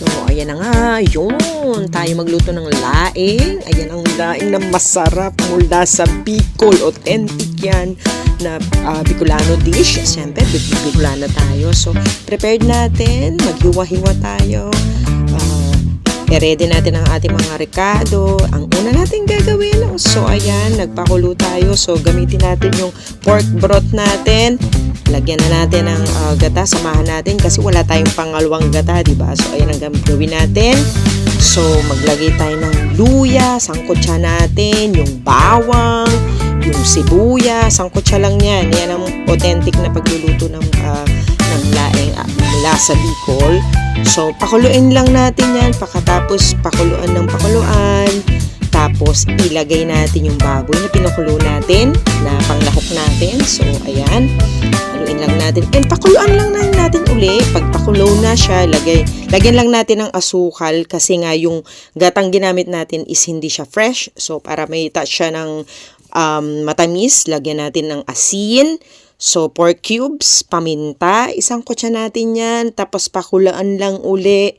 So, ayan na nga, yun. Tayo magluto ng laing. Ayan ang laing na masarap mula sa Bicol. Authentic yan na Bicolano dish. Siyempre, Bicolano tayo. So, prepared natin. Maghiwa-hiwa tayo. I-ready natin ang ating mga rekado. Ang una natin gagawin, so ayan, nagpakulo tayo. So, gamitin natin yung pork broth natin. Lagyan na natin ng gata, samahan natin kasi wala tayong pangalawang gata, diba? So, ayan ang gawin natin. So, maglagay tayo ng luya, sangkotsa natin, yung bawang, yung sibuyas, sangkotsa lang yan. Yan ang authentic na pagluluto ng laing mula sa Bicol. So, pakuluin lang natin yan. Pagkatapos, pakuluan ng pakuluan. Tapos, ilagay natin yung baboy na pinakulo natin, na panglahok natin. So, ayan. Haluin lang natin. And pakuluan lang natin uli. Pag pakulo na siya, lagyan lang natin ng asukal kasi nga yung gatang ginamit natin is hindi siya fresh. So, para may touch siya ng matamis, lagyan natin ng asin. So, pork cubes, paminta, isang kutsa natin yan, tapos pakulaan lang uli,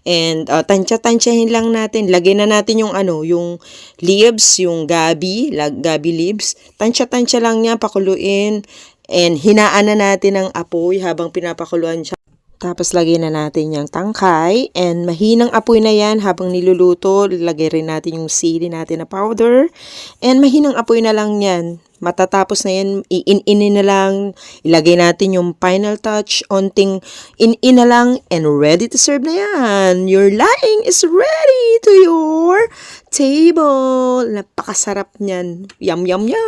and tansya-tansyahin lang natin, lagay na natin yung yung leaves, yung gabi leaves, tansya-tansya lang niya, pakuluin, and hinaan na natin ang apoy habang pinapakuluan siya. Tapos, lagay na natin yung tangkay. And mahinang apoy na yan habang niluluto. Lagay rin natin yung sili natin na powder. And mahinang apoy na lang yan. Matatapos na yan, in-in na lang. Ilagay natin yung final touch. Onting in-in na lang. And ready to serve na yan. Your laing is ready to your table. Napakasarap niyan. Yum, yum, yum.